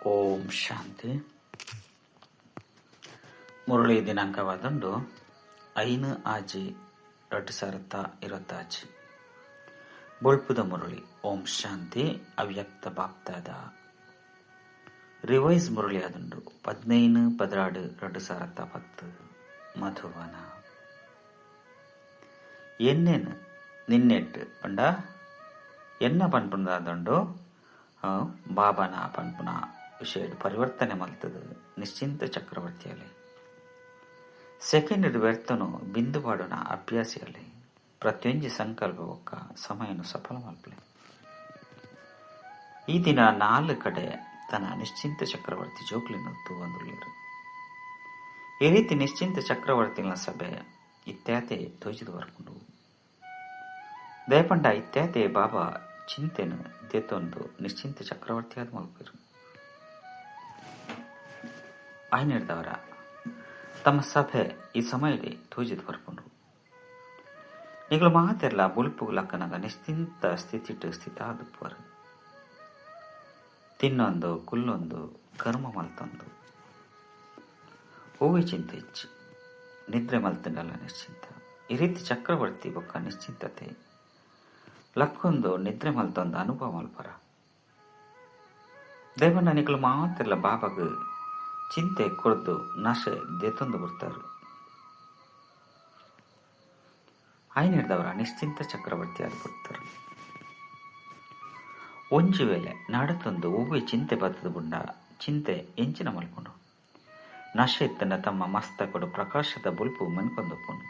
ಓಂ ಶಾಂತಿ. ಮುರಳಿ ದಿನಾಂಕವಾದಂಡು 5/6/2025 ಬೊಳ್ಪುದ ಮುರಳಿ. ಓಂ ಶಾಂತಿ. ಅವ್ಯಕ್ತ ಬಾಪ್ತಾದ ರಿವೈಸ್ ಮುರಳಿ ಆದುಂಡು 15/16/2010 ಮಧುವನ. ಎನ್ನೆನು ನಿನ್ನೆಟ್ಟು ಪಂಡ ಎನ್ನ ಪನ್ಪುನದಾದುಂಡು ಬಾಬನ ಪನ್ಪುನ ವಿಷಯ ಪರಿವರ್ತನೆ ಮಲ್ತದು ನಿಶ್ಚಿಂತ ಚಕ್ರವರ್ತಿಯಲ್ಲಿ ಸೆಕೆಂಡ್ ವ್ಯರ್ಥನು ಬಿಂದು ಪಾಡುನ ಅಭ್ಯಾಸಿಯಲ್ಲಿ ಪ್ರತಿಯೊಂದು ಸಂಕಲ್ಪ ಒಕ್ಕ ಸಮಯನು ಸಫಲ ಮಲ್ಪಲೆ. ಈ ದಿನ 4 ಕಡೆ ತನ್ನ ನಿಶ್ಚಿಂತ ಚಕ್ರವರ್ತಿ ಜೋಕ್ಲಿನ ತೂವಂದುಳ್ಳರು. ಈ ರೀತಿ ನಿಶ್ಚಿಂತ ಚಕ್ರವರ್ತಿಗಳ ಸಭೆ ಇತ್ಯಾತೆ ತೋಜಿದು ಬರ್ಕೊಂಡು ದಯಪಂಡ ಇತ್ಯಾತೆ ಬಾಬಾ ಚಿಂತೆನು ದೇತೊಂದು ನಿಶ್ಚಿಂತ ಚಕ್ರವರ್ತಿಯಾದ ಮಲ್ಪರು. ಆಯ್ನಿಡ್ದವರ ತಮ್ಮ ಸಭೆ ಈ ಸಮಯದಲ್ಲಿ ತೂಜಿದು ಬರ್ಕೊಂಡು ಈಗಲೂ ಮಾತೆಲ್ಲ ಬುಲ್ಪು ಲಕ್ಕನದ ನಿಶ್ಚಿಂತ ಸ್ಥಿತಾದುಪ್ಪರು ತಿನ್ನೊಂದು ಕುಲ್ಲೊಂದು ಕರ್ಮ ಮಲ್ತೊಂದು ಹೂವಿ ಚಿಂತೆ ಹೆಚ್ಚು ನಿದ್ರೆ ಮಲ್ತಂಗಲ್ಲ ನಿಶ್ಚಿಂತ. ಈ ರೀತಿ ಚಕ್ರವರ್ತಿ ಬೊಕ್ಕ ನಿಶ್ಚಿಂತತೆ ಲಕ್ಕೊಂದು ನಿದ್ರೆ ಮಲ್ತೊಂದು ಅನುಭವ ಮಲ್ಪರ ದೇವಣ್ಣ ನಿಗಳು ಮಾತೆಲ್ಲ ಬಾಬಾಗ ಚಿಂತೆ ಕೊಡ್ದು ನಶೆ ದೇತೊಂದು ಬರ್ತಾರು. ಆಯ್ನಿಡ್ದವರ ನಿಶ್ಚಿಂತ ಚಕ್ರವರ್ತಿ ಆದ ಬರ್ತಾರೆ. ಒಂಜಿ ವೇಳೆ ನಡತೊಂದು ಹೂವಿ ಚಿಂತೆ ಬತ್ತದ ಬುಂಡ ಚಿಂತೆ ಎಂಚಿನ ಮಲ್ಕೊಂಡು ನಶೆ ಇತ್ತನ ತಮ್ಮ ಮಸ್ತಕೊಡು ಪ್ರಕಾಶದ ಬುಲ್ಪು ಮನ್ಕೊಂದೊಪ್ಪುಂಡು.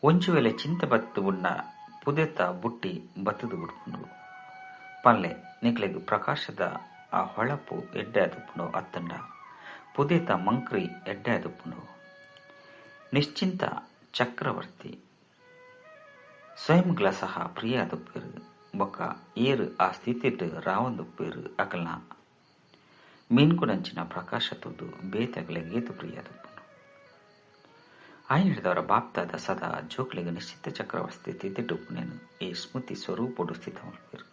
ಒಂಜು ವೇಳೆ ಚಿಂತೆ ಬತ್ತು ಬುಂಡ ಪುದೆತ ಬುಟ್ಟಿ ಬತ್ತದು ಬಿಡ್ಕೊಂಡು ಪಲ್ಲೆ ನಿಕ್ಲೆಗ್ ಪ್ರಕಾಶದ ಆ ಹೊಳಪು ಎಡ್ಡೆ ಆದುಪ್ಪುಂಡು ಅತ್ತಂಡ ಪುದೆತ ಮಂಕ್ರಿ ಎಡ್ಡೆ ಆದುಪ್ಪುಂಡು. ನಿಶ್ಚಿಂತ ಚಕ್ರವರ್ತಿ ಸ್ವಯಂಗ್ಲ ಸಹ ಪ್ರಿಯ ಆದುಪ್ಪೇರು ಬೊಕ್ಕ ಏರು ಆ ಸ್ಥಿತಿಟ್ ರಾವಂದುಪ್ಪೇರು ಅಕಲ್ನ ಮೀನ್ಕುಡಂಚಿನ ಪ್ರಕಾಶ ತುದು ಬೇತಗಲೆ ಗೇತು ಪ್ರಿಯ ಆದುಪ್ಪುಂಡು. ಆಯ್ನಿಡ್ದವರ ಬಾಪ್ತಾದ ಸದಾ ಜೋಕ್ಲಿಗೆ ನಿಶ್ಚಿತ ಚಕ್ರವರ್ತಿ ತಿದ್ದಿಟ್ಟುಪ್ಪುನೇನು ಈ ಸ್ಮೃತಿ ಸ್ವರೂಪಡು ಸ್ಥಿತ ಮಲ್ಪೇರು.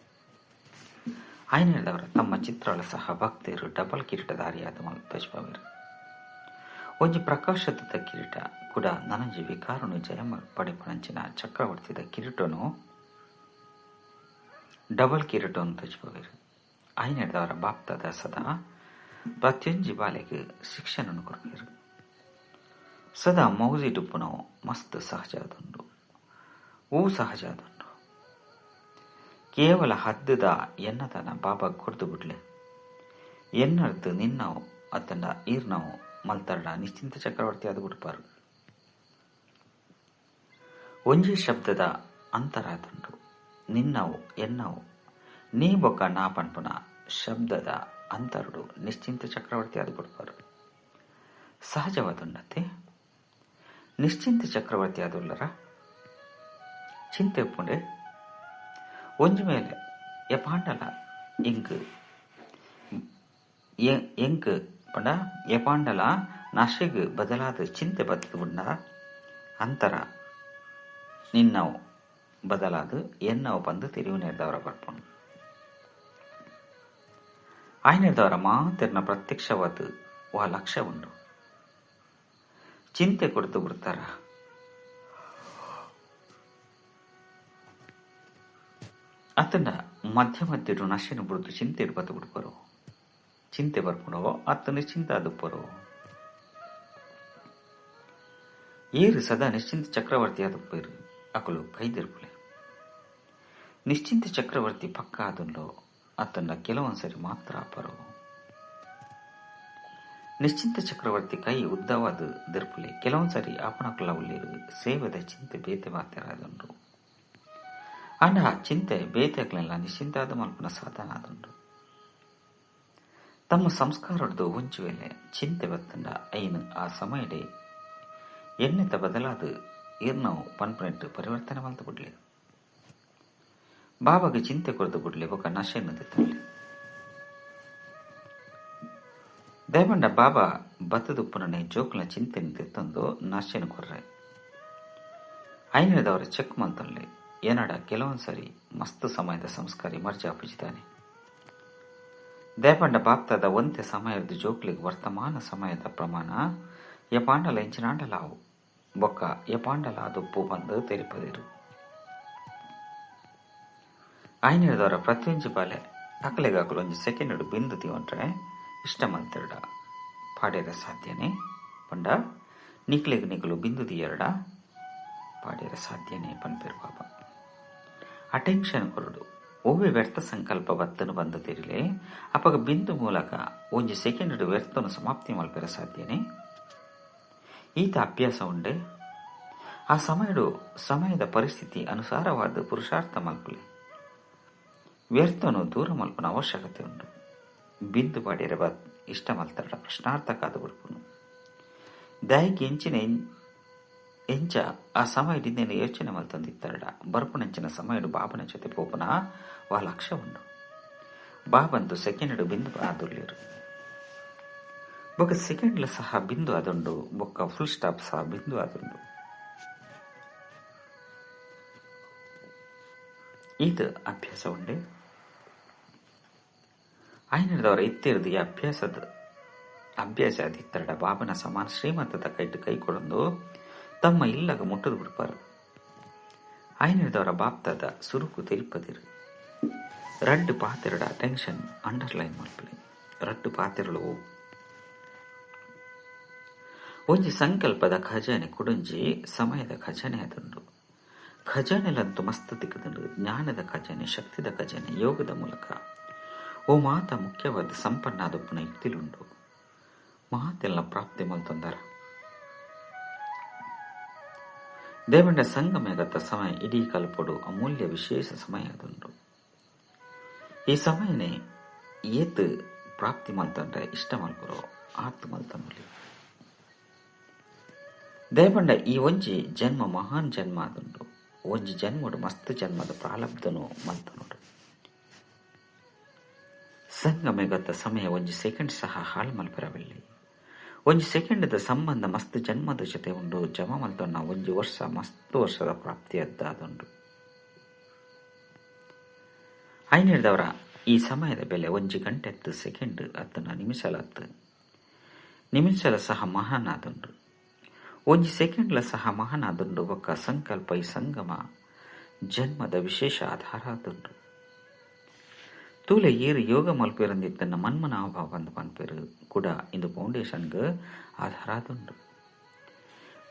ಆಯ್ನಿಡ್ದವರ ತಮ್ಮ ಚಿತ್ರಗಳ ಸಹ ಭಕ್ತರು ಡಬಲ್ ಕಿರೀಟಧಾರಿಯಾದ ಮಲ್ಪೇರು. ಒಂಜಿ ಪ್ರಕಾಶದ ಕಿರೀಟ ಕೂಡ ನನಂಜಿ ವಿಕಾರನು ಜಯಮ ಪಡೆಪಣಂಚಿನ ಚಕ್ರವರ್ತಿದ ಕಿರೀಟನು ಡಬಲ್ ಕಿರೀಟವನ್ನು ತಜ್ಪವೇರು. ಆಯ್ನಿಡ್ದವರ ಬಾಪ್ತಾದ ಸದಾ ಪ್ರತಿಯೊಂಜಿ ಬಾಲೆಗೆ ಶಿಕ್ಷಣನು ಕೊರಬೇರು. ಸದಾ ಮೌಜಿಡುಪ್ಪುನೋ ಮಸ್ತ್ ಸಹಜಾದುಂಡು ಹೂ ಸಹಜಾದುಂಡು ಕೇವಲ ಹದ್ದದ ಎನ್ನತನ ಬಾಬಾ ಕೊಡ್ದು ಬಿಡ್ಲೆ ಎನ್ನರ್ದು ನಿನ್ನವು ಅತ್ತಂಡ ಈರ್ನವು ಮಲ್ತರ್ಡ ನಿಶ್ಚಿಂತ ಚಕ್ರವರ್ತಿ ಆದ ಬಿಡ್ಪಾರು. ಒಂಜಿ ಶಬ್ದದ ಅಂತರಾದುಂಡು ನಿನ್ನವು ಎನ್ನವು ನೀ ಬೊಕ್ಕ ನಾ ಪನ್ಪುನ ಶಬ್ದದ ಅಂತರಡು ನಿಶ್ಚಿಂತ ಚಕ್ರವರ್ತಿ ಆದ ಬಿಡ್ಪಾರು. ಸಹಜವಾದುಂಡತೆ ನಿಶ್ಚಿಂತ ಚಕ್ರವರ್ತಿ ಆದುಲ್ಲರ ಚಿಂತೆ ಉಪ್ಪುಂಡೆ ಒಂಜಿ ಮೇಲೆ ಎಪಾಂಡಲ ಎಂಕ್ ಪಂಡ ಎಪಾಂಡಲ ನಶೆಗ್ ಬದಲಾದ ಚಿಂತೆ ಬತ್ತದ ಬುಂಡ ಅಂತರ ನಿನ್ನವು ಬದಲಾದು ಎನ್ನವು ಬಂದು ತಿರುವು ನೆರೆದವರ ಬರ್ಪುಂಡು. ಆಯ್ನೆದವರ ಮಾತಿನ ಪ್ರತ್ಯಕ್ಷವಾದ ವಾ ಲಕ್ಷ್ಯ ಉಂಡು. ಚಿಂತೆ ಕೊಡ್ತು ಬಿಡ್ತಾರ ಅತ್ತಂಡ ಮಧ್ಯ ಮಧ್ಯಡು ನಶೆನು ಬಿಡ್ತು ಚಿಂತೆ ಬತ್ತು ಬಿಡ್ಪರು ಚಿಂತೆ ಬರ್ಪುಡವೋ ಅತ್ತ ನಿಶ್ಚಿಂತ ಆದುಪ್ಪರು. ಏರು ಸದಾ ನಿಶ್ಚಿಂತ ಚಕ್ರವರ್ತಿ ಆದುಪ್ಪೇರು ಅಕಲು ಕೈದಿರ್ಪುಲೆ. ನಿಶ್ಚಿಂತ ಚಕ್ರವರ್ತಿ ಪಕ್ಕ ಆದುಂಡೋ ಅತ್ತಂಡ ಕೆಲವೊಂದ್ಸರಿ ಮಾತ್ರ ಅಪ್ಪರು. ನಿಶ್ಚಿಂತ ಚಕ್ರವರ್ತಿ ಕೈ ಉದ್ದವಾದ ದಿರ್ಪುಲೆ ಕೆಲವೊಂದ್ಸರಿ ಆಪಣಕಲ ಉಳ್ಳೇರು ಸೇವದ ಚಿಂತೆ ಬೇತೆ ಮಾತಾಡುಂಡು ಅಂಡ ಆ ಚಿಂತೆ ಬೇತೆಗಳೆಲ್ಲ ನಿಶ್ಚಿಂತಾದ ಮಲ್ಪನ ಸಾಧನ ಆದುಂಡು. ತಮ್ಮ ಸಂಸ್ಕಾರದ್ದು ಒಂಚು ವೇಳೆ ಚಿಂತೆ ಬತ್ತಂಡ ಐನು ಆ ಸಮಯಡೆ ಎಣ್ಣೆತ ಬದಲಾದ ಈರ್ನವು ಪನ್ಪನೆಟ್ಟು ಪರಿವರ್ತನೆ ಮಲ್ತು ಬಿಡ್ಲೆ ಬಾಬಾಗೆ ಚಿಂತೆ ಕೊಡ್ದು ಬಿಡ್ಲೆ ಬೊಕ್ಕ ನಶೆನ್ನು ದಿತ್ತಲ್ಲಿ ದಯಪಂಡ ಬಾಬಾ ಬತ್ತದುಪ್ಪುನೇ ಜೋಕ್ಲ ಚಿಂತೆನ ತಿತ್ತೊಂದು ನಶೆನು ಕೊರ್ರೆ. ಐನದವರ ಚೆಕ್ ಮಂತಲ್ಲಿ ಏನಡ ಕೆಲವೊಂದ್ಸರಿ ಮಸ್ತ್ ಸಮಯದ ಸಂಸ್ಕಾರಿ ಮರ್ಜಿ ಅಪ್ಪುಜಿದ್ದಾನೆ. ದೇಪಂಡ ಬಾಪ್ತದ ಒಂತೆ ಸಮಯದ ಜೋಕ್ಲಿಗೆ ವರ್ತಮಾನ ಸಮಯದ ಪ್ರಮಾಣ ಎಪಾಂಡಲ ಎಂಚಿನಾಂಡಲಾವು ಬೊಕ್ಕ ಎಪಾಂಡಲ ದುಪ್ಪು ಬಂದು ತೆರಿಪದಿರು. ಆಯ್ನಿಡದವರ ಪ್ರತಿಯೊಂಜಿ ಬಾಲೆ ಅಕಲೆಗಾಕಲು ಒಂಜಿ ಸೆಕೆಂಡ್ ಬಿಂದು ತೀವಂಟ್ರೆ ಇಷ್ಟ ಮಂತಿರಡ ಪಾಡ್ಯರ ಸಾಧ್ಯನೇ ಪಂಡ ನಿಕ್ಲೆಗ್ ನಿಕಲು ಬಿಂದು ತೀಯರಡ ಪಾಡ್ಯರ ಸಾಧ್ಯನೇ ಪನ್ಪೇರು ಬಾಬ. ಅಟೆನ್ಷನ್ ಕೊರಡು ಒವ್ವೆ ವ್ಯರ್ಥ ಸಂಕಲ್ಪ ಬತ್ತನು ಬಂದ ತಿರಿಲೆ ಅಪಗ ಬಿಂದು ಮೂಲಕ ಒಂಜಿ ಸೆಕೆಂಡ್ ವ್ಯರ್ಥನು ಸಮಾಪ್ತಿ ಮಲ್ಪೆರ ಸಾಧ್ಯನೇ. ಈತ ಅಭ್ಯಾಸ ಉಂಡೆ ಆ ಸಮಯದ ಪರಿಸ್ಥಿತಿ ಅನುಸಾರವಾದ ಪುರುಷಾರ್ಥ ಮಲ್ಪಲೆ ವ್ಯರ್ಥನು ದೂರ ಮಲ್ಪನ ಅವಶ್ಯಕತೆ ಉಂಟು. ಬಿಂದು ಪಾಡ್ಯರ ಇಷ್ಟ ಮಲ್ತರಡ ಪ್ರಶ್ನಾರ್ಥ ಕಾದು ಬಿಡ್ಪುನು ದಯಕ್ಕೆ ಎಂಚ ಆ ಸಮಯದಿಂದ ಯೋಚನೆ ಮಲ್ತಂದಿತ್ತರಡ ಬರ್ಪುನಂಚಿನ ಸಮಯಡು ಬಾಬನ ಜೊತೆ ಪೋಪನ ವಾ ಲಕ್ಷ್ಯ ಉಂಡು. ಬಾಬಂದು ಸೆಕೆಂಡ್ ಬಿಂದು ಆದುರ್ಲಿರು ಬೊಕ್ಕ ಸೆಕೆಂಡ್ಲ ಸಹ ಬಿಂದು ಆದುಂಡು ಬೊಕ್ಕ ಫುಲ್ ಸ್ಟಾಪ್ ಸಹ ಬಿಂದು ಆದುಂಡು. ಇದು ಅಭ್ಯಾಸ ಉಂಡೆ ಆಯ್ನದವರ ಇತ್ತಿರದು ಈ ಅಭ್ಯಾಸ ಆದಿತ್ತರಡ ಬಾಬನ ಸಮಾನ ಶ್ರೀಮಂತದ ಕೈಟ್ ಕೈ ಕೊಡೊಂದು ತಮ್ಮ ಇಲ್ಲಗ ಮುಟ್ಟದು ಬಿಡ್ಪಾರು. ಆಯ್ನದವರ ಬಾಪ್ತದ ಸುರುಕು ತೆರಿಪದಿರು ರಡ್ಡು ಪಾತೆರಡ ಅಟೆನ್ಷನ್ ಅಂಡರ್ಲೈನ್ ಮಲ್ಪಲೆ ರಡ್ಡು ಪಾತೆರಳು ಒಂಜಿ ಸಂಕಲ್ಪದ ಖಜಾನೆ ಕುಡುಂಜಿ ಸಮಯದ ಖಜಾನೆ ಅದುಂಡು. ಖಜಾನೆಲಂತೂ ಮಸ್ತ್ ತಿಕ್ಕದುಂಡು ಜ್ಞಾನದ ಖಜಾನೆ ಶಕ್ತಿದ ಖಜಾನೆ ಯೋಗದ ಮೂಲಕ ಓ ಮಾತ ಮುಖ್ಯವಾದ ಸಂಪನ್ನಾದೊಪ್ಪನ ಯುಕ್ತಿಲುಂಡು. ಮಾತೆಲ್ಲ ಪ್ರಾಪ್ತಿ ಮಲ್ತೊಂದರ ದೇವಂಡ ಸಂಗಮೇಗತ್ತ ಸಮಯ ಇಡೀ ಕಲ್ಪಡು ಅಮೂಲ್ಯ ವಿಶೇಷ ಸಮಯ ಅದುಂಡು. ಈ ಸಮಯನೇ ಏತ್ ಪ್ರಾಪ್ತಿ ಮಲ್ತಂಡ್ರೆ ಇಷ್ಟ ಮಲ್ಪುರೋ ಆತ್ ಮಲ್ತಂಬಲಿ ದೇವಂಡ ಈ ಒಂಜಿ ಜನ್ಮ ಮಹಾನ್ ಜನ್ಮ ಅದುಂಡು. ಒಂಜಿ ಜನ್ಮಡು ಮಸ್ತ್ ಜನ್ಮದ ಪ್ರಾಲಬ್ಧನು ಮಲ್ತನುಡು. ಸಂಗಮೆಗತ್ತ ಸಮಯ ಒಂಜಿ ಸೆಕೆಂಡ್ ಸಹ ಹಾಳು ಮಲ್ಪೆರವೆಲ್ಲಿ. ಒಂಜಿ ಸೆಕೆಂಡ್ದ ಸಂಬಂಧ ಮಸ್ತ್ ಜನ್ಮದ ಜೊತೆ ಉಂಡು ಜಮ ಮಲ್ತೊನ್ನ ಒಂಜಿ ವರ್ಷ ಮಸ್ತ್ ವರ್ಷದ ಪ್ರಾಪ್ತಿ ಅದ್ದಾದುಂಡು. ಐನೇಳ್ದವರ ಈ ಸಮಯದ ಬೆಲೆ ಒಂಜಿ ಗಂಟೆ 10 ಸೆಕೆಂಡ್ ಅತ್ತನ ನಿಮಿಷಲ ಸಹ ಮಹಾನ್ ಆದುಂಡು. ಒಂಜಿ ಸೆಕೆಂಡ್ಲ ಸಹ ಮಹಾನ್ ಆದುಂಡು ಬೊಕ್ಕ ಸಂಕಲ್ಪ ಈ ಸಂಗಮ ಜನ್ಮದ ವಿಶೇಷ ಆಧಾರ ಆದುಂಡು. ತೂಲೆ ಏರು ಯೋಗ ಮಲ್ಪೇರಂದಿತ್ತನ್ನ ಮನ್ಮನ ಅಭಾವ ಬಂದು ಪನ್ಪೇರು ಕೂಡ ಇಂದು ಫೌಂಡೇಶನ್ಗೆ ಆಧಾರ ಆದುಂಡು.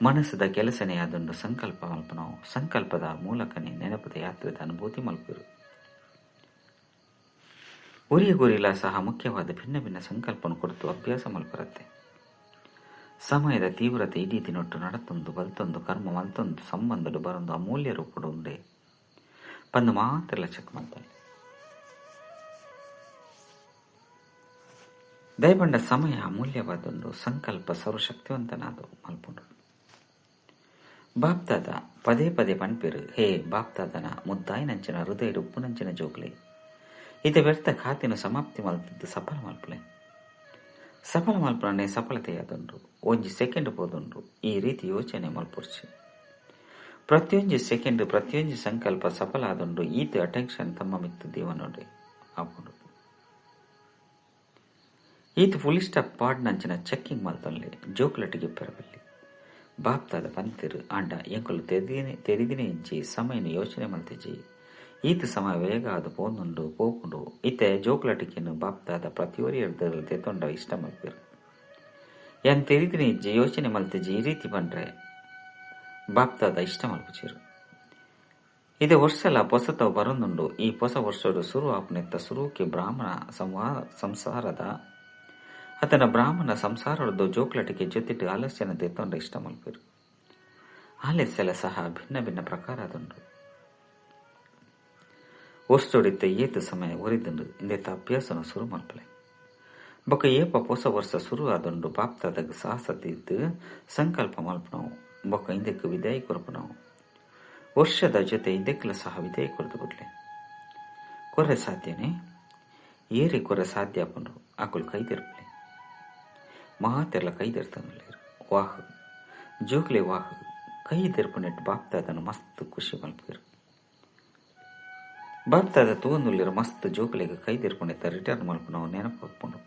ಮನಸ್ಸದ ಕೆಲಸನೇ ಆದುಂಡು ಸಂಕಲ್ಪ ಮಲ್ಪನವು ಸಂಕಲ್ಪದ ಮೂಲಕನೇ ನೆನಪದ ಯಾತ್ರೆದ ಅನುಭೂತಿ ಮಲ್ಪೇರು. ಗುರಿಲ ಸಹ ಮುಖ್ಯವಾದ ಭಿನ್ನ ಭಿನ್ನ ಸಂಕಲ್ಪನ ಕೊಡ್ತು ಅಭ್ಯಾಸ ಮಲ್ಪರತ್ತೆ. ಸಮಯದ ತೀವ್ರತೆ ಇಡೀ ದಿನೊಟ್ಟು ನಡತೊಂದು ಬಲ್ತೊಂದು ಕರ್ಮ ಮಲ್ತೊಂದು ಸಂಬಂಧಡು ಬರೊಂದು ಅಮೂಲ್ಯ ರೂಪಡು ಉಂಡೆ ಬಂದು ಮಾತೆಲ್ಲ ಚೆಕ್ ಮಾಡ್ತಾರೆ. ದಯಬಂಡ ಸಮಯ ಅಮೂಲ್ಯವಾದೊಂದು ಸಂಕಲ್ಪ ಸರ್ವಶಕ್ತಿವಂತನಾದ ಮಲ್ಪುಂಡು. ಬಾಪ್ತಾದ ಪದೇ ಪದೇ ಪನ್ಪೇರು ಹೇ ಬಾಪ್ತಾದನ ಮುದ್ದಾಯಿನಂಚಿನ ಹೃದಯ ಉಪ್ಪುನಂಚಿನ ಜೋಗ್ಲೆ ಇದು ವ್ಯರ್ಥ ಖಾತಿನ ಸಮಾಪ್ತಿ ಮಲ್ತದ್ದು ಸಫಲ ಮಲ್ಪನೆ ಸಫಲತೆಯಾದುಂಡು. ಒಂಜಿ ಸೆಕೆಂಡ್ ಪೋದುಂಡು ಈ ರೀತಿ ಯೋಚನೆ ಮಲ್ಪುರ್ಚಿ ಪ್ರತಿಯೊಂಜಿ ಸೆಕೆಂಡ್ ಪ್ರತಿಯೊಂಜಿ ಸಂಕಲ್ಪ ಸಫಲ ಆದುಂಡು. ಈತ ಅಟೆನ್ಷನ್ ತಮ್ಮ ಮಿತ್ತು ದೇವನೊಡೆ ಆಪುಂಡು. ಈತ ಫುಲ್ ಸ್ಟಾಪ್ ಪಾಡ್ನಂಚಿನ ಚೆಕ್ಕಿಂಗ್ ಮಲ್ತೊನ್ಲೆ ಜೋಕ್ಲಟಿಗೆ ಪೆರಬಲ್ಲಿ ಬಾಪ್ತಾದ ಪಂತಿರು ಆಂಡ ಎಂಕುಲು ತೆರಿದಿನೇ ಇಜ್ಜಿ ಸಮಯನ ಯೋಚನೆ ಮಲ್ತಿಜ್ಜಿ ಈತ ಸಮಯ ವೇಗ ಅದು ಪೋಪುಂಡು ಇತ್ತೆ ಜೋಕ್ಲಟಿಕೆನು ಬಾಪ್ತಾದ ಪ್ರತಿಯೊರಿ ಎಡ್ದರಲ್ಲಿ ತೆತ್ತೊಂಡ ಇಷ್ಟ ಮಲ್ಪೇರು ಎನ್ ತೆರಿದಿನೇ ಇಜ್ಜಿ ಯೋಚನೆ ಮಲ್ತಿಜ್ಜಿ ಈ ರೀತಿ ಬಂದ್ರೆ ಬಾಪ್ತಾದ ಇಷ್ಟ ಮಲ್ಪುಚಿರು. ಇದೇ ವರ್ಷಲ ಪೊಸತವು ಬರೊಂದುಂಡು. ಈ ಹೊಸ ವರ್ಷಡು ಶುರು ಆಪನೆತ್ತ ಶುರುಕ್ಕೆ ಬ್ರಾಹ್ಮಣ ಸಂಸಾರದ ಅತನ ಬ್ರಾಹ್ಮಣ ಸಂಸಾರದ್ದು ಜೋಕ್ಲಟಿಗೆ ಜೊತಿಟ್ಟು ಆಲಸ್ಯನ ತೆತ್ತೊಂಡ ಇಷ್ಟ ಮಲ್ಪೇರು. ಆಲಸ್ಯಲ ಸಹ ಭಿನ್ನ ಭಿನ್ನ ಪ್ರಕಾರ ಅದುಂಡು. ವರ್ಷೊಡಿತ್ತ ಏತು ಸಮಯ ಒರಿದುಂಡು ಇಂದೆತ್ತ ಅಭ್ಯಾಸನ ಶುರು ಮಲ್ಪಲೆ ಬೊಕ್ಕ ಏಪ ಹೊಸ ವರ್ಷ ಶುರು ಆದುಂಡು ಬಾಪ್ತಾದಾಗ ಸಾಹಸ ತೀರ್ದು ಸಂಕಲ್ಪ ಮಲ್ಪನವು ಬೊಕ್ಕ ಇಂದಕ್ಕೆ ವಿದಾಯ ಕೊರಪನವು ವರ್ಷದ ಜೊತೆ ಇಂದಕ್ಕೆಲ್ಲ ಸಹ ವಿದಾಯ ಕೊರದು ಬಿಡ್ಲೆ ಕೊರೆ ಸಾಧ್ಯನೇ ಏರಿ ಕೊರೆ ಸಾಧ್ಯ ಆಪುಂಡು ಆಕುಲು ಕೈದಿರ್ಪಲೆ ಮಾತೆಲ್ಲ ಕೈದಿರ್ತಂದ್ಲೇರು ವಾಹ್ ಜೋಕ್ಲೆ ವಾಹ್ ಕೈ ತೆರ್ಪುನೆಟ್ಟು ಬಾಪ್ತಾದನು ಮಸ್ತ್ ಖುಷಿ ಮಲ್ಪೇರು. ಬಾಪ್ತಾದ ತೂವೊಂದುಲ್ಲೆರ್ ಮಸ್ತ್ ಜೋಕುಲೆಗ್ ಕೈದಿರ್ಪುಂಡೆತ ರಿಟರ್ನ್ ಮಲ್ಪುನವು ನೆನಪು ಉಪ್ಪುಂಡು.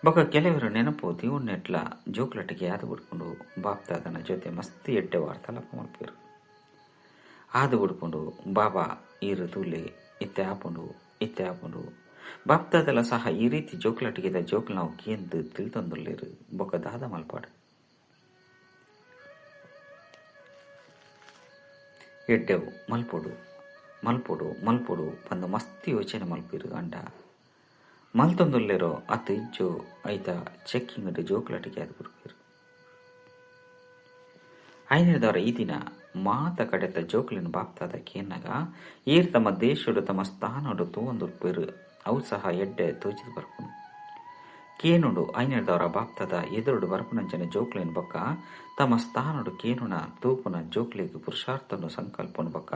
ಬೊಕ ಕೆಲವೆರು ನೆನಪು ತೀವುನ್ನೆಟ್ಲ ಜೋಕುಲಟಿಗೆ ಆದು ಬಿಡ್ಕೊಂಡು ಬಾಪ್ತಾದನ ಜೊತೆ ಮಸ್ತ್ ಎಡ್ಡೆ ವಾರ್ತಾಲಾಪ ಮಲ್ಪೇರು. ಆದು ಬಿಡ್ಕೊಂಡು ಬಾಬಾ ಈರು ತೂಲೆ ಇತ್ತೆ ಆಪುಂಡು ಬಾಪ್ತಾದಲ ಸಹ ಈ ರೀತಿ ಜೋಕುಲಟಿಗೆದ ಜೋಕುಲು ನಾವು ಕೇಂದು ತಿಳ್ತೊಂದುಲ್ಲೇರು ಬೊಕ ದಾದ ಮಲ್ಪಾಡು. ಎಡ್ಡೆವು ಮಲ್ಪೊಡು ಪಂದು ಮಸ್ತ್ ಯೋಚನೆ ಮಲ್ಪಿರು ಅಂಡ ಮಲ್ತೊಂದುಲ್ಲೆರೋ ಅತ್ತು ಇಜ್ಜು ಐತ ಚೆಕ್ಕಿಂಗ್ ಜೋಕುಲಟಿಗೆ ಅದು ಬಿಡ್ಪೇರು. ಐನೇದವರ ಈ ದಿನ ಮಾತ ಕಡೆತ ಜೋಕುಲಿನ ಬಾಪ್ತಾದ ಕೇನಾಗ ಈರ್ ತಮ್ಮ ದೇಶಡು ತಮ್ಮ ಸ್ಥಾನಡು ತೂವೊಂದುರ್ಪೇರು ಅವು ಸಹ ಎಡ್ಡೆ ತೋಚಿದು ಬರ್ಪುನು. ಕೇನುಡು ಐನೇದವರ ಬಾಪ್ತಾದ ಎದುರುಡು ಬರ್ಪುನಂಚನೆ ಜೋಕುಲಿನ ಬೊಕ್ಕ ತಮ್ಮ ಸ್ಥಾನಡು ಕೇನುನ ತೂಪುನ ಜೋಕುಲಿಗೆ ಪುರುಷಾರ್ಥನು ಸಂಕಲ್ಪನು ಬೊಕ್ಕ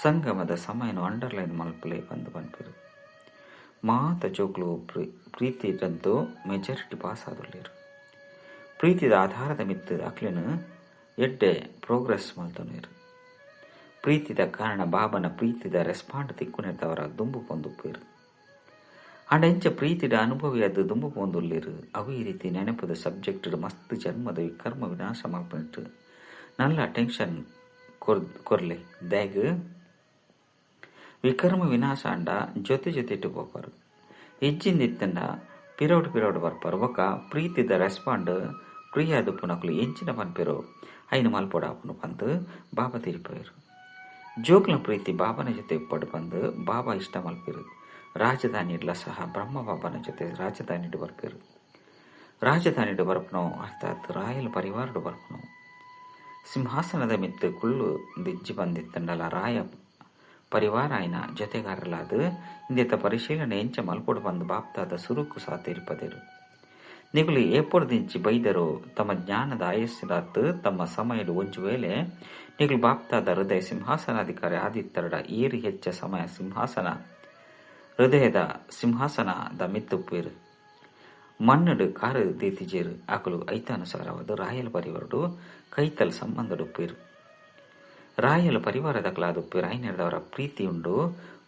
ಸಂಗಮದ ಸಮಯನು ಅಂಡರ್ಲೈನ್ ಮಲ್ಪಲೆ ಬಂದು ಬಂದ್ಪೇರು. ಮಾತ ಜೋಕುಲು ಪ್ರೀತಿದಂತೂ ಮೆಜಾರಿಟಿ ಪಾಸ್ ಆದುಲ್ಲೇರು. ಪ್ರೀತಿದ ಆಧಾರದ ಮಿತ್ತು ಅಕ್ಲೆನು ಎಡ್ಡೆ ಪ್ರೋಗ್ರೆಸ್ ಮಲ್ತೊನೇರು. ಪ್ರೀತಿದ ಕಾರಣ ಬಾಬನ ಪ್ರೀತಿದ ರೆಸ್ಪಾಂಡ್ ತಿಕ್ಕುನೆದವರ ದುಂಬು ಪೊಂದುಪ್ಪೇರು. ಅಂಡ ಎಂಚ ಪ್ರೀತಿದ ಅನುಭವಿಯದ್ದು ದುಂಬು ಪೊಂದುಲ್ಲೇರು. ಅವು ಈ ರೀತಿ ನೆನಪದ ಸಬ್ಜೆಕ್ಟ್ ಮಸ್ತ್ ಜನ್ಮದ ವಿಕರ್ಮ ವಿನಾಶ ಮಲ್ಪನಿಟ್ಟು ನಲ್ಲ ಟೆನ್ಷನ್ ಕೊರ್ಲೆ ದ್ಯಾಗ್ ವಿಕರ್ಮ ವಿನಾಶ ಅಂಡ ಜೊತೆ ಇಟ್ಟು ಪೋಪಾರು. ಹೆಜ್ಜಿಂದಿತ್ತಂಡ ಪಿರೌಡು ಬರ್ಪಾರು. ಬೊಕ ಪ್ರೀತಿದ ರೆಸ್ಪಾಂಡ್ ಪ್ರಿಯಾದ ಪುನಕುಲು ಎಂಚಿನ ಪನ್ಪೆರೋ ಐನು ಮಲ್ಪೊಡಾಪುನು ಪಂದು ಬಾಬಾ ತಿರಿಪೇರು. ಜೋಕ್ಲ ಪ್ರೀತಿ ಬಾಬನ ಜೊತೆ ಇಪ್ಪಡು ಬಂದು ಬಾಬಾ ಇಷ್ಟ ಮಲ್ಪೇರು. ರಾಜಧಾನಿಡ್ಲ ಸಹ ಬ್ರಹ್ಮ ಬಾಬನ ಜೊತೆ ರಾಜಧಾನಿಡು ಬರ್ಪೇರು. ರಾಜಧಾನಿಡು ಬರ್ಪನೋ ಅರ್ಥಾತ್ ರಾಯಲ್ ಪರಿವಾರಡು ಬರ್ಪನೋ. ಸಿಂಹಾಸನದ ಮಿತ್ತು ಕುಳ್ಳು ದಿಜ್ಜಿ ಬಂದಿತ್ತಂಡಲ ರಾಯ ಪರಿವಾರ ಆಯ್ನ ಜೊತೆಗಾರಲಾದ ಇಂದೆತ ಪರಿಶೀಲನೆ ಎಂಚ ಮಲ್ಪೊಡು ಬಂದು ಬಾಪ್ತಾದ ಸುರುಕು ಸಹ ತೀರ್ಪದೇರು. ನಿಗುಲು ಏಪೊಡು ದಿಂಚಿ ಬೈದರು ತಮ್ಮ ಜ್ಞಾನದ ಆಯಸ್ಸಿನಾತ್ ತಮ್ಮ ಸಮಯಡು ಒಂಜು ವೇಳೆ ನಿಗುಲು ಬಾಪ್ತಾದ ಹೃದಯ ಸಿಂಹಾಸನಾಧಿಕಾರಿ ಆದಿತ್ತರಡ ಏರಿ ಹೆಚ್ಚ ಸಮಯ ಹೃದಯದ ಸಿಂಹಾಸನದ ಮಿತ್ತುಪ್ಪೇರು. ಮಣ್ಣಡು ಕಾರು ದೀತಿಜೇರು ಆಕಲು ಐತಾನುಸಾರವಾದ ರಾಯಲ್ ಪರಿವಾರಡು ಕೈತಲ್ ಸಂಬಂಧಡುಪ್ಪೇರು. ರಾಯಲ್ ಪರಿವಾರದಕ್ಲಾದುಪ್ಪೇರು ಐನೆರದವರ ಪ್ರೀತಿ ಉಂಡು.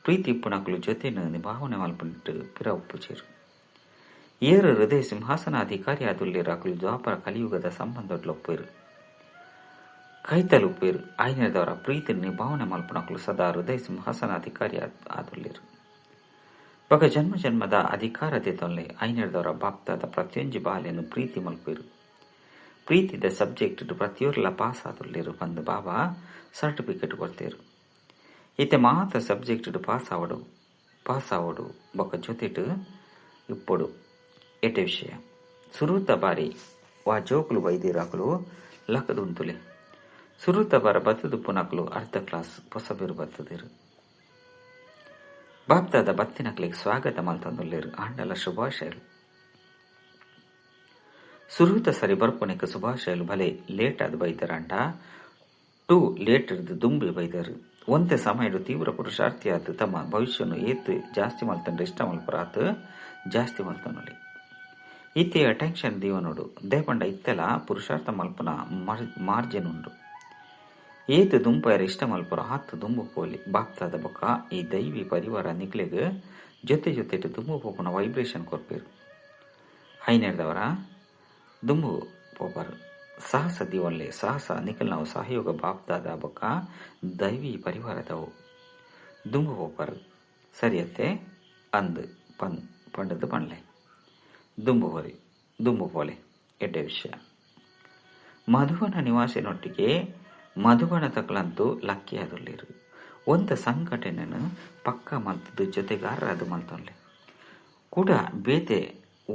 ಪ್ರೀತಿ ಇಪ್ಪುನಕಲು ಜೊತೆನು ನಿಭಾವನೆ ಮಲ್ಪನಿಟ್ಟು ಪಿರ ಉಪ್ಪುಚೇರು. ಏರು ಹೃದಯ ಸಿಂಹಾಸನಾಧಿಕಾರಿ ಆದುಲ್ಲೇರು ಆಕಲು ದ್ವಾಪರ ಕಲಿಯುಗದ ಸಂಬಂಧಡ್ಲೊಪ್ಪೇರು ಕೈತಲುಪ್ಪೇರು. ಐನೆರದವರ ಪ್ರೀತಿ ನಿಭಾವನೆ ಮಲ್ಪನಕಲು ಸದಾ ಹೃದಯ ಸಿಂಹಾಸನಾಧಿಕಾರಿ ಆದುಲ್ಲೇರು. ಬೊಕ ಜನ್ಮದ ಅಧಿಕಾರತೆ ತೊಲ್ಲೆ ಐನೆರದವರ ಬಾಪ್ತಾದ ಪ್ರತಿಯೊಂಜಿ ಬಾಲೆನು ಪ್ರೀತಿ ಮಲ್ಪೇರು. ಪ್ರೀತಿದ ಸಬ್ಜೆಕ್ಟ್ ಪ್ರತಿಯೊರ್ಲ ಪಾಸ್ ಆದುಲ್ಲೇರು ಬಂದು ಬಾಬಾ ಸರ್ಟಿಫಿಕೇಟ್ ಕೊಡ್ತೇರು. ಇತ್ತೆ ಮಾತ ಸಬ್ಜೆಕ್ಟ್ ಪಾಸ್ ಆವಡು ಬೊಕ ಜೊತೆಟ್ ಇಪ್ಪೊಡು ಎಟೆ ವಿಷಯ ಸುರೂತ ಬಾರಿ ವಾ ಜೋಕುಲು ಬೈದಿರಾಕುಲು ಲಕದುಂತುಲೆ ಸುರೂತ ಬಾರ ಬತ್ತದು ಪುನಕಲು ಅರ್ಧ ಕ್ಲಾಸ್ ಪೊಸಬೇರು ಬತ್ತದೇರು. ಬಾಪ್ತಾದ ಬತ್ತಿನಕ್ಲಿಗೆ ಸ್ವಾಗತ ಮಲ್ತಂದುಲ್ಲೇರು ಆಂಡಲ ಶುಭಾಶಯಲು. ಸುರೂತ ಸರಿ ಬರ್ಪುನೆಕ್ ಶುಭಾಶಯಲು ಭಲೆ ಲೇಟ್ ಆದ ಬೈದರ ಅಂಟ ಟೂ ಲೇಟ್ ಇರ್ದು ದುಂಬಿ ಬೈದರು. ಒಂತೆ ಸಮಯಡು ತೀವ್ರ ಪುರುಷಾರ್ಥಿ ಆತು ತಮ್ಮ ಭವಿಷ್ಯನು ಏತ್ ಜಾಸ್ತಿ ಮಲ್ತಂಡ್ರೆ ಇಷ್ಟ ಮಲ್ಪರಾತು ಜಾಸ್ತಿ ಮಲ್ತನುಲಿ ಇತ್ತೆ ಅಟೆನ್ಷನ್ ದೀವನೋಡು ದೇಪಂಡ ಇತ್ತೆಲ ಪುರುಷಾರ್ಥ ಮಲ್ಪನ ಮಾರ್ಜಿನ್ ಉಂಡು. ಏತ್ ದುಂಪಯರ ಇಷ್ಟ ಮಲ್ಪರ ಹತ್ತು ದುಂಬು ಪೋಲಿ ಬಾಪ್ತಾದ ಬೊಕ್ಕ ಈ ದೈವಿ ಪರಿವಾರ ನಿಕ್ಲೆಗ್ ಜೊತೆ ದುಂಬು ಪೋಪುನ ವೈಬ್ರೇಷನ್ ಕೊರ್ಪೇರು. ಐನೆರದವರ ದುಂಬು ಪೋಪರು ಸಾಹಸ ದಿವನ್ಲೆ ಸಾಹಸ ನಿಖಲ್ ನಾವು ಸಹಯೋಗ ಬಾಪ್ದಾದ ಬೊಕ್ಕ ದೈವಿ ಪರಿವಾರದವು ದುಂಬು ಪೋಪರು ಸರಿಯತ್ತೆ ಅಂದು ಪಂಡದು ಪಣ್ಲೆ ದುಂಬು ಪೋಲೆ ಎಡ್ಡೆ ವಿಷಯ. ಮಧುವನ ನಿವಾಸಿನೊಟ್ಟಿಗೆ ಮಧುಬನ ತಕ್ಲಂತೂ ಲಕ್ಕಿಯಾದುಲ್ಲೇರು. ಒಂದ ಸಂಘಟನೆಯನ್ನು ಪಕ್ಕ ಮಲ್ತದು ಜೊತೆಗಾರ ಅದು ಮಲ್ತೊನ್ಲೆ ಕೂಡ ಬೇತೆ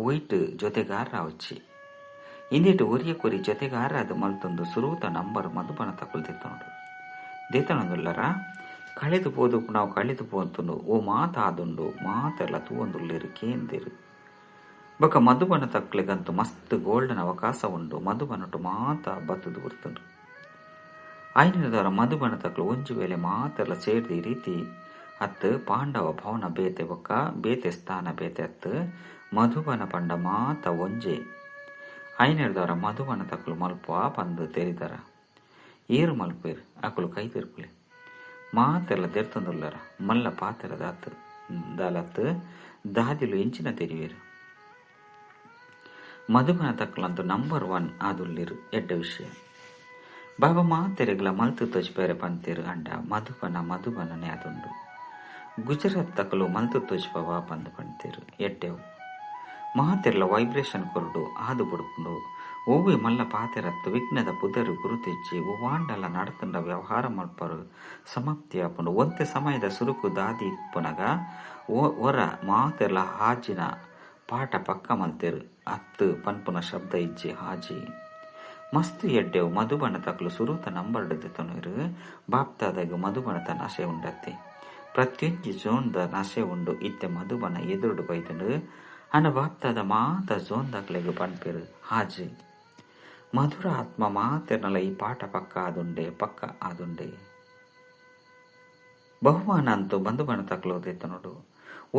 ಒಯ್ಟ್ ಜೊತೆಗಾರ ಅವಚ್ಚಿ ಇಂದಿಟ್ಟು ಒರಿಯ ಕೊರಿ ಜೊತೆಗಾರ ಅದು ಮಲ್ತೊಂದು ಸುರೂತ ನಂಬರ್ ಮಧುಬನ ತಕೊಳ್ತಿತ್ತು ದೇತನೊಂದುಲ್ಲರ ಕಳೆದು ಪೋದು ನಾವು ಕಳೆದು ಪೋಂತುಂಡು ಓ ಮಾತಾದುಂಡು ಮಾತೆಲ್ಲ ತೂವೊಂದುಲ್ಲೇರು ಕೇಂದಿರು ಬೊಕ ಮಧುಬನ ತಕ್ಲೆಗಂತೂ ಮಸ್ತ್ ಗೋಲ್ಡನ್ ಅವಕಾಶ ಉಂಡು. ಮಧುಬನಟು ಮಾತ ಬತ್ತದು ಬರ್ತುಂಡು. ಐನದವರ ಮಧುಬನ ತಕ್ಲು ಒಂಜು ವೇಳೆ ಮಾತೆಲ್ಲ ಸೇರ್ದು ಈ ರೀತಿ ಅತ್ತು ಪಾಂಡವ ಭವನ ಬೇತೆ ಬೊಕ್ಕ ಬೇತೆ ಸ್ಥಾನ ಬೇತೆ ಅತ್ತು ಮಧುಬನ ಪಂಡ ಮಾತ ಒಂಜೆ ಐನೆರದವರ ಮಧುಬನ ತಕ್ಲು ಮಲ್ಪುವ ಪಂದು ತೆರಿದರ ಏರು ಮಲ್ಪೇರು ಅಕುಲು ಕೈ ತಿರ್ಪುಲೆ ಮಾತೆಲ್ಲ ತೆರ್ತೊಂದುಲ್ಲರ ಮಲ್ಲ ಪಾತೆರ ದಾಲತ್ತು ದಾದಿಲು ಎಂಚಿನ ತೆರಿವೇರು ಮಧುಬನ ತಕ್ಕಲಂತೂ ನಂಬರ್ 1 ಆದುಲ್ಲಿರು ಎಡ್ಡ ವಿಷಯ. ಬಾಬಾ ಮಾತೆರೆಗ್ಲ ಮಲ್ತು ತೋಜ್ಪೇರೆ ಪಂತೇರು ಅಂಡ ಮಧುಬನನೇ ಅದುಂಡು. ಗುಜರಾತ್ ತಕಲು ಮಲ್ತು ತೋಜ್ಪವ ಪಂದು ಪಂತೇರು ಎಡ್ಡೆವು. ಮಾತೆರ್ಲ ವೈಬ್ರೇಷನ್ ಕೊರಡು ಆದು ಬುಡುಪುಂಡು ಓವಿ ಮಲ್ಲ ಪಾತೆರತ್ತು ವಿಘ್ನದ ಪುದರು ಗುರುತೆಚ್ಚಿ ವಾಂಡಲ ನಡತಂಡ ವ್ಯವಹಾರ ಮಲ್ಪರು ಸಮಾಪ್ತಿ ಆಪುಂಡು. ಒಂತೆ ಸಮಯದ ಸುರುಕು ದಾದಿ ಪುನಗ ಒರ ಮಾತೆರ್ಲ ಹಾಜಿನ ಪಾಠ ಪಕ್ಕ ಮಲ್ತೇರು ಅತ್ತು ಪನ್ಪುನ ಶಬ್ದ ಇಜ್ಜಿ ಹಾಜಿ ಮಸ್ತು ಎಡ್ಡೆವು. ಮಧುಬನ ತಕಲು ಸುರುತ ನಂಬರ್ಡದೆ ತನೂರು ಬಾಪ್ತಾದಾಗ ಮಧುಬನತ ನಶೆ ಉಂಡತ್ತೆ. ಪ್ರತ್ಯೊಂಜಿ ಜೋನ್ದ ನಶೆ ಉಂಡು ಇತ್ತೆ ಮಧುಬನ ಎದುರುಡು ಬೈತಂಡು ಅನ ಬಾಪ್ತಾದ ಮಾತ ಜೋನ್ದಾಕ್ಲೆಗ್ ಪನ್ಪೇರು ಹಾಜಿ. ಮಧುರ ಆತ್ಮ ಮಾತೆರ್ನಲ ಈ ಪಾಠ ಪಕ್ಕ ಆದುಂಡೆ ಬಹುಮಾನ ಅಂತೂ ಮಧುಬನ ತಕ್ಲೋದೆತ್ತ ನೋಡು.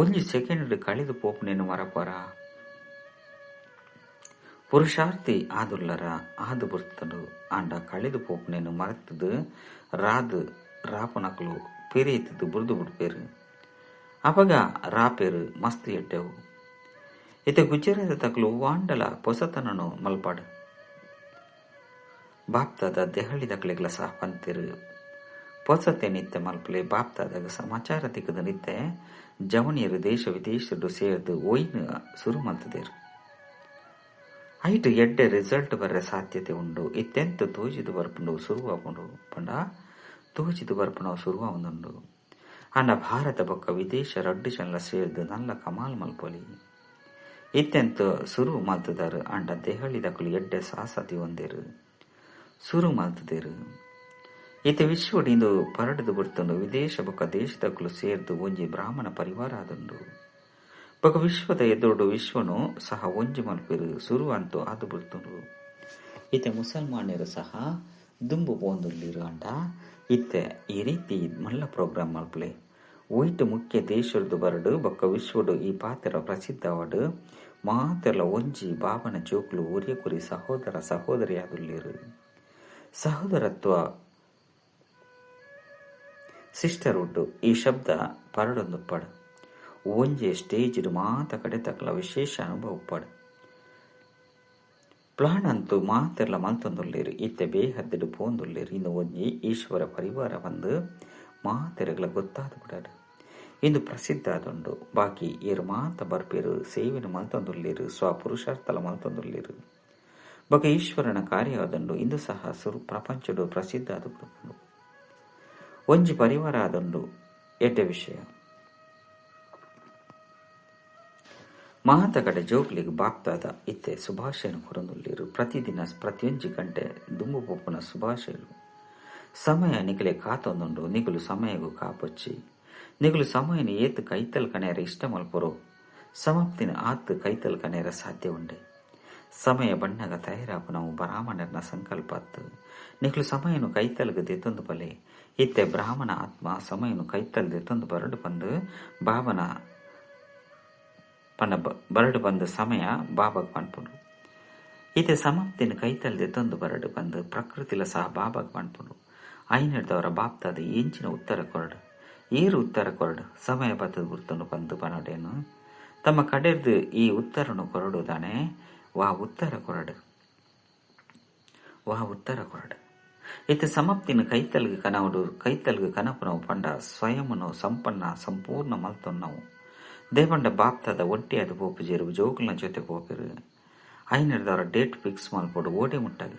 ಒಂಜಿ ಸೆಕೆಂಡ್ ಕಳೆದು ಪೋಪುನೇನು ಮರಪರ ಪುರುಷಾರ್ಥಿ ಆದುಲ್ಲರ ಆದು ಬರ್ತಡು ಆಂಡ ಕಳೆದು ಪೋಪುನೇನು ಮರತದು ರಾಪುನಕ್ಲು ಪೆರಿಯತ್ತದು ಬುರ್ದು ಬಿಡ್ಪೇರು ಅಪಗ ರಾಪೇರು ಮಸ್ತ್ ಎಡ್ಡೆವು. ಇತ್ತೆ ಗುಜರಾತ ತಕ್ಲು ವಾಂಡಲ ಪೊಸತನನು ಮಲ್ಪಾಡು ಬಾಪ್ತಾದ ದೆಹಳಿ ದಕ್ಲೆಗ್ಲ ಸಹ ಪಂತಿರು ಪೊಸತೆ ನಿತ್ಯ ಮಲ್ಪಲೆ ಬಾಪ್ತಾದಾಗ ಸಮಾಚಾರ ತಿಕ್ಕದ ನಿತ್ಯ ಜವನಿಯರು ದೇಶ ವಿದೇಶಡು ಸೇರ್ದು ಒಯ್ನು ಸುರು ಮಲ್ತದೇರು. ಐಟು ಎಡ್ಡೆ ರಿಸಲ್ಟ್ ಬರ ಸಾಧ್ಯತೆ ಉಂಡು. ಇತ್ತೆಂತ ತೋಜಿದು ಬರ್ಪುಂಡು ಸುರುವಾಪುಂಡು ಪಂಡ ತೋಜಿದು ಬರ್ಪುಂಡು ಸುರುವಾವುಂದುಂಡು ಅನ್ನ ಭಾರತ ಬೊಕ್ಕ ವಿದೇಶ ರಡ್ಡು ಜನಲ ಸೇರ್ದು ನಲ್ಲ ಕಮಾಲ್ ಮಲ್ಪೊಲಿ ಇತ್ತೆಂತ ಸುರು ಮಲ್ತದಾರು ಅಂಡ ದೆಹಳಿ ದಕ್ಕಲು ಎಡ್ಡೆ ಸಾಸತಿ ಒಂದೇರು ಸುರು ಮಲ್ತದೇರು. ಇತ್ತೆ ವಿಶ್ವಡಿಂದು ಪರಡದು ಬಿಡ್ತುಂಡು ವಿದೇಶ ಬೊಕ್ಕ ದೇಶದಕ್ಕಲು ಸೇರ್ದು ಒಂಜಿ ಬ್ರಾಹ್ಮಣ ಪರಿವಾರ ಆದುಂಡು. ಬೊಕ್ಕ ವಿಶ್ವದ ಎದುರುಡು ವಿಶ್ವನು ಸಹ ಒಂಜಿ ಮಲ್ಪೇರು ಸುರು ಅಂತೂ ಆದು ಬಿಡ್ತುಂಡು. ಇತ್ತೆ ಮುಸಲ್ಮಾನ್ಯರು ಸಹ ದುಂಬು ಪೋಂದುಲ್ಲಿರು ಅಂಡ ಇತ್ತೆ ಈ ರೀತಿ ಮಲ್ಲ ಪ್ರೋಗ್ರಾಮ್ ಮಲ್ಪಲೆ ಒಯ್ಟು ಮುಖ್ಯ ದೇಶರದು ಬರಡು ಬೊಕ್ಕ ವಿಶ್ವಡು ಈ ಪಾತೆರ ಪ್ರಸಿದ್ಧವಾಡು ಮಾತೆರ್ಲ ಒಂಜಿ ಬಾಬನ ಜೋಕ್ಲು ಉರಿಯ ಕುರಿ ಸಹೋದರ ಸಹೋದರಿ ಆದುಲ್ಲಿರು. ಸಹೋದರತ್ವ ಸಿಸ್ಟರ್ಹುಡ್ ಈ ಶಬ್ದ ಪರಡೊಂದು ಪಡು ಒಂಜೆ ಸ್ಟೇಜ್ ಮಾತ ಕಡೆ ತಕ್ಕಲ ವಿಶೇಷ ಅನುಭವ ಪಡು ಪ್ಲಾನ್ ಅಂತೂ ಮಾತೆರ್ಲ ಮಲ್ತೊಂದುಲ್ಲೇರು ಇತ್ತೆ ಬೇಹದ್ದಿಡು ಪೋಂದುಲ್ಲೇರು. ಇನ್ನು ಒಂಜಿ ಈಶ್ವರ ಪರಿವಾರ ಬಂದು ಮಾತೆರೆಗ್ಲ ಗೊತ್ತಾದ ಬಿಡಾಡು ಇಂದು ಪ್ರಸಿದ್ಧ ಆದುಂಡು. ಬಾಕಿ ಏರು ಮಾತ ಬರ್ಪೇರು ಸೇವೆನು ಮಲ್ತೊಂದುಲ್ಲೇರು ಸ್ವಪುರುಷಾರ್ಥಲ ಮಲ್ತೊಂದುಲ್ಲೇರು ಬೊಕ ಈಶ್ವರನ ಕಾರ್ಯ ಆದುಂಡು. ಇಂದು ಸಹ ಸುರು ಪ್ರಪಂಚಡು ಪ್ರಸಿದ್ಧ ಆದು ಬಿಡುಂಡು ಒಂಜಿ ಪರಿವಾರ ಆದುಂಡು ಎಡ್ಡೆ ವಿಷಯ. ಮಾತ ಕಡೆ ಜೋಕ್ಲಿಗೆ ಬಾಪ್ತಾದ ಇತ್ತೆ ಶುಭಾಶಯನು ಕೊರೊಂದುಲ್ಲೇರು. ಪ್ರತಿದಿನ ಪ್ರತಿಯೊಂಜಿ ಗಂಟೆ ದುಂಬು ಪೊಪ್ಪುನ ಶುಭಾಶಯಲು ಸಮಯ ನಿಗಲೆ ಕಾತೊಂದುಂಡು. ನಿಗುಲು ಸಮಯಗೂ ಕಾಪೊಚ್ಚಿ ನಿಗುಲು ಸಮಯನು ಏತು ಕೈತಲ್ ಕಣೇರ ಇಷ್ಟ ಮಲ್ಪೊರು ಸಮಾಪ್ತಿನ ಆತು ಕೈತಲ್ ಕಣೇರ ಸಾಧ್ಯ ಉಂಡೆ. ಸಮಯ ಬಣ್ಣಗ ತಯಾರಾಪು ನಾವು ಬ್ರಾಹ್ಮಣರ್ನ ಸಂಕಲ್ಪ ಅತ್ತು ನಿಗುಲು ಸಮಯನು ಕೈತಲ್ಗ ದೆತ್ತೊಂದು ಬಲೆ ಇತ್ತೆ ಬ್ರಾಹ್ಮಣ ಆತ್ಮ ಸಮಯನು ಕೈತಲ್ ದೆತ್ತೊಂದು ಬರಡು ಬಂದು ಬಾಬನ ಪಂಡ ಬರಡು ಬಂದು ಸಮಯ ಬಾಬಾಗ್ ಪನ್ಪುಂಡು. ಇತ್ತೆ ಸಮಾಪ್ತಿನ ಕೈತಲ್ ದೆತ್ತೊಂದು ಬರಡು ಬಂದು ಪ್ರಕೃತಿಲ ಸಹ ಬಾಬಾಗ್ ಪನ್ಪುಂಡು. ಐನಡ್ದವರ ಬಾಪ್ತಾದ ಎಂಚಿನ ಉತ್ತರ ಕೊರಡು ಏರು ಉತ್ತರ ಕೊರಡು ಸಮಯ ಬತ್ತದ ಗುರ್ತುಂಡು ಬಂದು ಪನಡೇನು ತಮ್ಮ ಕಡೆರ್ದು ಈ ಉತ್ತರನು ಕೊರಡುದಾನೆ ವಾ ಉತ್ತರ ಕೊರಡು ಇತ್ತೆ ಸಮಾಪ್ತಿನ ಕೈತಲ್ಗ ಕನಪುನವು ಪಂಡ ಸ್ವಯಂನು ಸಂಪನ್ನ ಸಂಪೂರ್ಣ ಮಲ್ತೊನ್ನವು ದೇಪಂಡ ಬಾಪ್ತಾದ ಒಟ್ಟಿ ಅದು ಪೋಪುಜೇರು ಜೋಗುಲ್ನ ಜೊತೆ ಪೋಪೆರು ಐನಡ್ದವರ ಡೇಟ್ ಫಿಕ್ಸ್ ಮಲ್ಪೊಡು ಓಡೆ ಮುಟ್ಟದು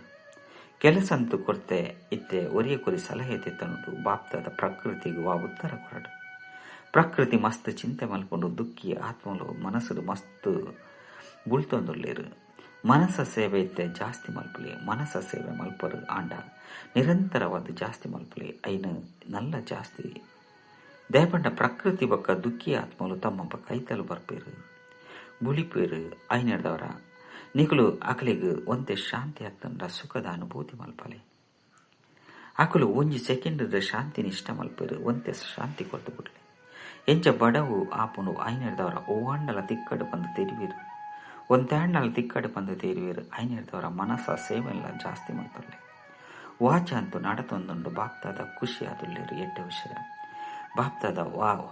ಕೆಲಸ ಅಂತೂ ಕೊಡ್ತೆ ಇತ್ತೆ ಒರಿಯ ಕುರಿ ಸಲಹೆ ತೆತ್ತನುಡು ಬಾಪ್ತಾದ ಪ್ರಕೃತಿಗೂ ವಾ ಉತ್ತರ ಕೊರಡು. ಪ್ರಕೃತಿ ಮಸ್ತ್ ಚಿಂತೆ ಮಲ್ಪೊಂಡು ದುಃಖಿ ಆತ್ಮಲು ಮನಸ್ಸುಡು ಮಸ್ತ್ ಬುಳ್ತೊಂದುಲ್ಲೇರು. ಮನಸ್ಸ ಸೇವೆ ಇತ್ತೆ ಜಾಸ್ತಿ ಮಲ್ಪಲೆ ಮನಸ್ಸ ಸೇವೆ ಮಲ್ಪರು ಆಂಡ ನಿರಂತರವಾದ ಜಾಸ್ತಿ ಮಲ್ಪಲೆ ಐನು ನಲ್ಲ ಜಾಸ್ತಿ ದೇಪಂಡ ಪ್ರಕೃತಿ ಬೊಕ್ಕ ದುಃಖಿ ಆತ್ಮಲು ತಮ್ಮ ಕೈತಲು ಬರ್ಪೇರು ಬುಳಿಪೇರು ಐನಡ್ದವರ ನಿಗುಲು ಅಕಲಿಗೆ ಒಂದೇ ಶಾಂತಿ ಆಗ್ತಂಡ ಸುಖದ ಅನುಭೂತಿ ಮಲ್ಪಲೆ ಅಕಲು ಒಂಜಿ ಸೆಕೆಂಡ್ ಶಾಂತಿನ ಇಷ್ಟ ಮಲ್ಪೇರು ಒಂದೇ ಶಾಂತಿ ಕೊಟ್ಟು ಬಿಡ್ಲೆ ಎಂಚ ಬಡವು ಆಪುಂಡು ಐನಡ್ದವರ ಓವಾಂಡಲ ತಿಕ್ಕಡು ಬಂದು ತೆರಿವೀರು ಒಂದ್ಯಾಂಡಲ ತಿಕ್ಕಡು ಬಂದು ತೆರಿವೀರು ಐನಡ್ದವರ ಮನಸ್ಸ ಸೇವೆಲ್ಲ ಜಾಸ್ತಿ ಮಾಡ್ತಲೆ ವಾಚ ಅಂತೂ ನಡತೊಂದುಂಡು ಬಾಪ್ತಾದ ಖುಷಿ ಅದುಲ್ಲೇರು ಎಡ್ಡೆ ವಿಷಯ. ಬಾಪ್ತಾದ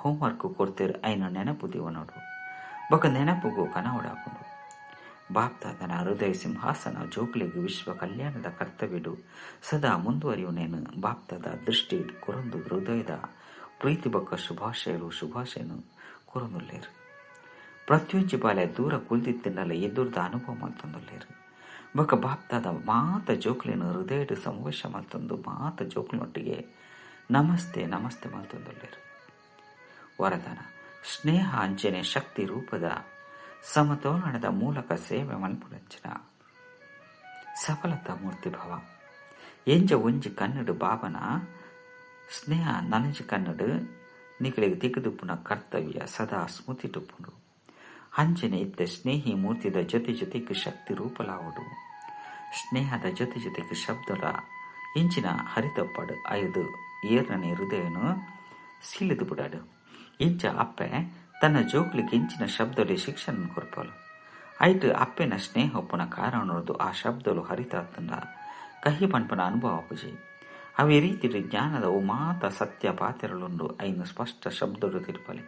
ಹೋಮ್ವರ್ಕ್ ಕೊಡ್ತೀರು ಐನು ನೆನಪು ದಿವನೋಡು ಬೊಕ ನೆನಪುಗೂ ಕನವಡಾಪುಂಡು. ಬಾಪ್ತಾದನ ಹೃದಯ ಸಿಂಹಾಸನ ಜೋಕ್ಲಿಗೆ ವಿಶ್ವ ಕಲ್ಯಾಣದ ಕರ್ತವ್ಯಡು ಸದಾ ಮುಂದುವರಿಯುನೇನು ಬಾಪ್ತಾದ ದೃಷ್ಟಿ ಕೊರೊಂದು ಹೃದಯದ ಪ್ರೀತಿ ಬೊಕ್ಕ ಶುಭಾಶಯನು ಕೊರೊಂದುಲ್ಲೇರು. ಪ್ರತ್ಯೊಂಜಿ ಬಾಲೆ ದೂರ ಕುಲ್ದಿತ್ತಿನಲ್ಲ ಎದುರ್ದ ಅನುಭವ ಮಲ್ತೊಂದುಲ್ಲೇರು. ಬೊಕ ಬಾಪ್ತಾದ ಮಾತ ಜೋಕ್ಲಿನ ಹೃದಯದ ಸಮಾವೇಶ ಮಲ್ತೊಂದು ಮಾತ ಜೋಕ್ಲಿನೊಟ್ಟಿಗೆ ನಮಸ್ತೆ ನಮಸ್ತೆ ಮಲ್ತೊಂದುಲ್ಲೇರು. ವರದಾನ ಸ್ನೇಹ ಅಂಚನೆ ಶಕ್ತಿ ರೂಪದ ಸಮತೋಲನದ ಮೂಲಕ ಸೇವೆ ಮಲ್ಪುನಂಚಿನ ಸಫಲತಾ ಮೂರ್ತಿ ಭವ. ಎಂಜ ಒಂಜಿ ಕನ್ನಡ ಬಾಬನ ಸ್ನೇಹ ನನಜಿ ಕನ್ನಡ ನಿಗಳಿಗೆ ದಿಗದುಪ್ಪುನ ಕರ್ತವ್ಯ ಸದಾ ಸ್ಮೃತಿಟುಪ್ಪುಂಡು. ಅಂಚನೆ ಇತ್ತ ಸ್ನೇಹಿ ಮೂರ್ತಿದ ಜೊತೆಗೆ ಶಕ್ತಿ ರೂಪಲಾವಡು. ಸ್ನೇಹದ ಜೊತೆಗೆ ಶಬ್ದದ ಇಂಚಿನ ಹರಿತಪ್ಪಡು ಐದು ಏರ್ನನೆ ಹೃದಯನು ಸಿಲಿದು ಬಿಡಾಡು. ಇಂಚ ಅಪ್ಪೆ ತನ್ನ ಜೋಕ್ಲಿಗೆ ಇಂಚಿನ ಶಬ್ದದಲ್ಲಿ ಶಿಕ್ಷಣ ಕೊರ್ಪಲು ಐಟು ಅಪ್ಪೆನ ಸ್ನೇಹ ಒಪ್ಪನ ಕಾರಣದು ಆ ಶಬ್ದಲು ಹರಿತಾತಂಡ ಕಹಿ ಪಂಪನ ಅನುಭವ ಪೂಜೆ ಅವೇ ರೀತಿ ಜ್ಞಾನದ ಓ ಮಾತ ಸತ್ಯ ಪಾತೆರಳುಂಡು ಐನು ಸ್ಪಷ್ಟ ಶಬ್ದಡು ತಿರುಪಲಿ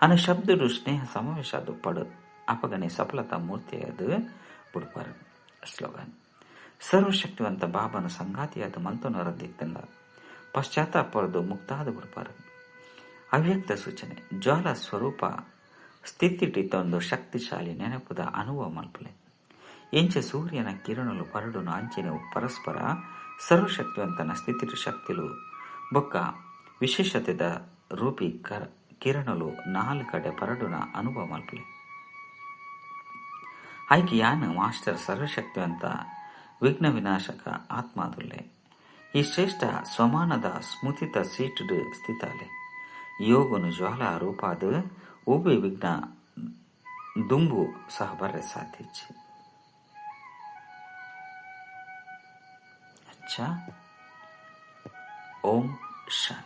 ಅನು ಶಬ್ದಡು ಸ್ನೇಹ ಸಮಾವೇಶ ಅದು ಪಡು ಅಪಗನೆ ಸಫಲತಾ ಮೂರ್ತಿಯದು ಬುಡ್ಪಾರು. ಸ್ಲೋಗನ್ ಸರ್ವಶಕ್ತಿವಂತ ಬಾಬನ ಸಂಗಾತಿಯಾದ ಮಂತನರದಿತ್ತಂದ ಪಶ್ಚಾತ್ತಾಪರದು ಮುಕ್ತಾದ ಬುಡ್ಪಾರು. ಅವ್ಯಕ್ತ ಸೂಚನೆ ಜ್ವಾಲ ಸ್ವರೂಪ ಸ್ಥಿತಿಟಿತ್ತೊಂದು ಶಕ್ತಿಶಾಲಿ ನೆನಪುದ ಅನುಭವ ಮಲ್ಪಲೆ. ಎಂಚ ಸೂರ್ಯನ ಕಿರಣಲು ಪರಡುನು ಅಂಚನೆ ಪರಸ್ಪರ ಸರ್ವಶಕ್ತಿವಂತನ ಸ್ಥಿತಿ ಶಕ್ತಿಲು ಬೊಕ್ಕ ವಿಶೇಷತೆದ ರೂಪಿ ಕಿರಣಲು ನಾಲ್ಕು ಕಡೆ ಪರಡುನ ಅನುಭವ ಮಲ್ಪಲೆ. ಆಯ್ಕೆ ಯಾನು ಮಾಸ್ಟರ್ ಸರ್ವಶಕ್ತಿವಂತ ವಿಘ್ನ ವಿನಾಶಕ ಆತ್ಮಾದುಲ್ಲೆ ಈ ಶ್ರೇಷ್ಠ ಸ್ವಮಾನದ ಸ್ಮೃತಿತ ಸೀಟುಡು ಸ್ಥಿತಾಲೆ ಯೋಗನು ಜ್ವಾಲಾ ರೂಪಾದ ಒಬ್ಬೆ ವಿಘ್ನ ದುಂಬು ಸಹ ಬರ್ರೆ ಸಾಧಿಸಿ. ಓಂ ಶಾಂತಿ.